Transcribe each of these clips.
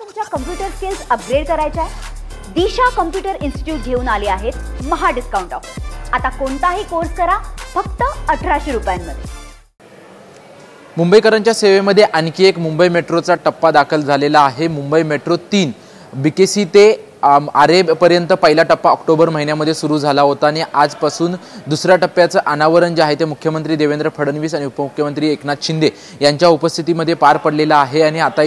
तुमच्या computer skills upgrade करायच्या आहे? दिशा कम्प्युटर इन्स्टिट्यूट घेऊन आले आहेत महा डिस्काउंट ऑफर। आता कोणताही कोर्स करा फक्त 1800 रुपयांमध्ये। मुंबईकरांच्या सेवेमध्ये आणखी एक मुंबई मेट्रोचा टप्पा दाखल झालेला आहे। मुंबई मेट्रो 3 बीकेसी ते आरे पर्यंत पहिला टप्पा ऑक्टोबर महिन्यामध्ये सुरू झाला होता आणि आजपासून दुसऱ्या टप्प्याचं अनावरण जे आहे ते मुख्यमंत्री देवेंद्र फडणवीस आणि उपमुख्यमंत्री एकनाथ शिंदे यांच्या उपस्थितीमध्ये पार पडलेला आहे। आणि आता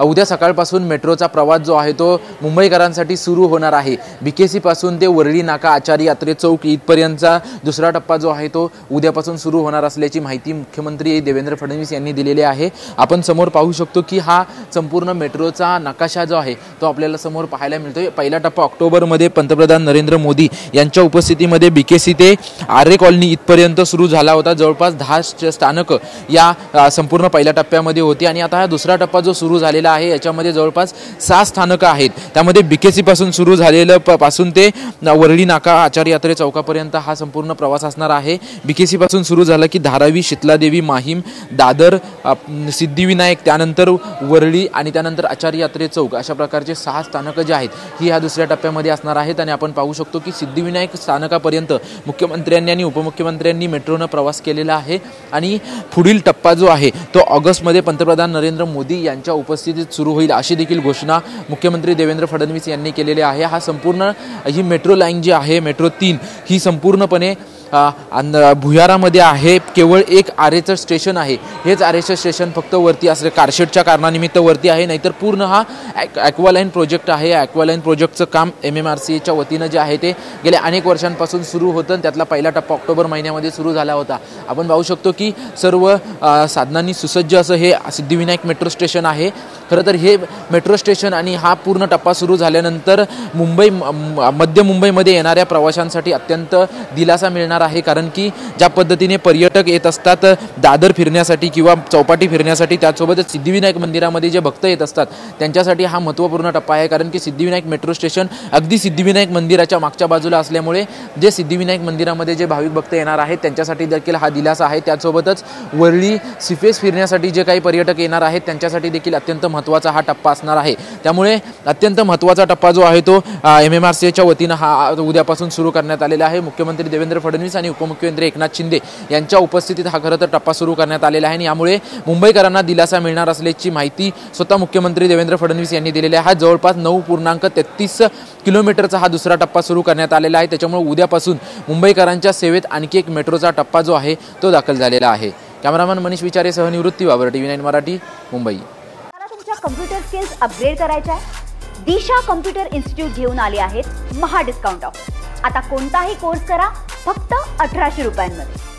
उद्या सकाळपासून मेट्रोचा प्रवास जो आहे तो मुंबईकरांसाठी सुरू होणार आहे। बीकेसी पासून ते वरळी नाका आचार्य यात्रे चौक इथपर्यंतचा दुसरा टप्पा जो आहे तो उद्यापासून सुरू होणार असल्याची माहिती मुख्यमंत्री देवेंद्र फडणवीस यांनी दिलेली आहे। आपण समोर पाहू शकतो की हा संपूर्ण मेट्रोचा नकाशा जो आहे तो आपल्याला समोर पाहायला मिळतोय। पहिला टप्पा ऑक्टोबरमध्ये पंतप्रधान नरेंद्र मोदी यांच्या उपस्थितीमध्ये बीकेसी ते आरे कॉलनी इथपर्यंत सुरू झाला होता। जवळपास 10 स्थानक या संपूर्ण पहिल्या टप्प्यामध्ये होती आणि आता हा दुसरा टप्पा जो सुरू झालेला आहे याच्यामध्ये जवळपास 6 स्थानक आहेत। त्यामध्ये बीकेसी पासून सुरू झालेलं पासून ते वरळी नाका आचार्य यात्रे चौकापर्यंत हा संपूर्ण प्रवास असणार आहे। बीकेसी पासून सुरू झाला की धारावी, शितलादेवी, माहीम, दादर, सिद्धिविनायक, त्यानंतर वरळी आणि त्यानंतर आचार्य यात्रे चौक अशा प्रकारचे 6 स्थानक जे आहेत ही ह्या दुसऱ्या टप्प्यामध्ये असणार आहेत। आणि आपण पाहू शकतो की सिद्धिविनायक स्थानकापर्यंत मुख्यमंत्र्यांनी आणि उपमुख्यमंत्र्यांनी मेट्रोनं प्रवास केलेला आहे आणि पुढील टप्पा जो आहे तो ऑगस्टमध्ये पंतप्रधान नरेंद्र मोदी यांच्या उपस्थितीत सुरू होईल अशी देखील घोषणा मुख्यमंत्री देवेंद्र फडणवीस यांनी केलेली आहे। हा संपूर्ण ही मेट्रो लाईन जी आहे मेट्रो 3 ही संपूर्णपणे भुयारामध्ये आहे। केवळ एक आरेचं स्टेशन आहे, हेच आरेचं स्टेशन फक्त वरती असले कारशेडच्या कारणानिमित्त वरती आहे, नाहीतर पूर्ण हा ॲक्वालाईन प्रोजेक्ट आहे। ॲक्वालाईन प्रोजेक्टचं काम MMRCAच्या वतीनं जे आहे ते गेल्या अनेक वर्षांपासून सुरू होतं। त्यातला पहिला टप्पा ऑक्टोबर महिन्यामध्ये सुरू झाला होता। आपण पाहू शकतो की सर्व साधनांनी सुसज्ज असं हे सिद्धिविनायक मेट्रो स्टेशन आहे। खरं तर हे मेट्रो स्टेशन आणि हा पूर्ण टप्पा सुरू झाल्यानंतर मध्य मुंबईमध्ये येणाऱ्या प्रवाशांसाठी अत्यंत दिलासा मिळणार आहे, कारण की ज्या पद्धतीने पर्यटक येत असतात दादर फिरण्यासाठी किंवा चौपाटी फिरण्यासाठी, त्यासोबतच सिद्धिविनायक मंदिरामध्ये जे भक्त येत असतात त्यांच्यासाठी हा महत्त्वपूर्ण टप्पा आहे। कारण की सिद्धिविनायक मेट्रो स्टेशन अगदी सिद्धिविनायक मंदिराच्या मागच्या बाजूला असल्यामुळे जे सिद्धिविनायक मंदिरामध्ये जे भाविक भक्त येणार आहेत त्यांच्यासाठी देखील हा दिलासा आहे। त्यासोबतच वरळी सिफेस फिरण्यासाठी जे काही पर्यटक येणार आहेत त्यांच्यासाठी देखील अत्यंत महत्त्वाचा हा टप्पा असणार आहे। त्यामुळे अत्यंत महत्त्वाचा टप्पा जो आहे तो MMRCAच्या वतीनं हा उद्यापासून सुरू करण्यात आलेला आहे। मुख्यमंत्री देवेंद्र फडणवीस आणि उपमुख्यमंत्री एकनाथ शिंदे यांच्या उपस्थितीत हा खरं तर टप्पा सुरू करण्यात आलेला आहे आणि यामुळे मुंबईकरांना दिलासा मिळणार असल्याची माहिती स्वतः मुख्यमंत्री देवेंद्र फडणवीस यांनी दिलेली आहे। हा जवळपास 9.33 किलोमीटरचा हा दुसरा टप्पा सुरू करण्यात आलेला आहे। त्याच्यामुळे उद्यापासून मुंबईकरांच्या सेवेत आणखी एक मेट्रोचा टप्पा जो आहे तो दाखल झालेला आहे। कॅमेरामन मनीष विचारे सह निवृत्ती वावर, TV9 मराठी, मुंबई। तुमच्या कम्प्युटर स्किल्स अपग्रेड करायच्या आहे? दिशा कम्प्युटर इन्स्टिट्यूट घेऊन आले आहेत महा डिस्काउंट ऑफर। आता कोणताही कोर्स करा फक्त 1800 रुपयांमध्ये।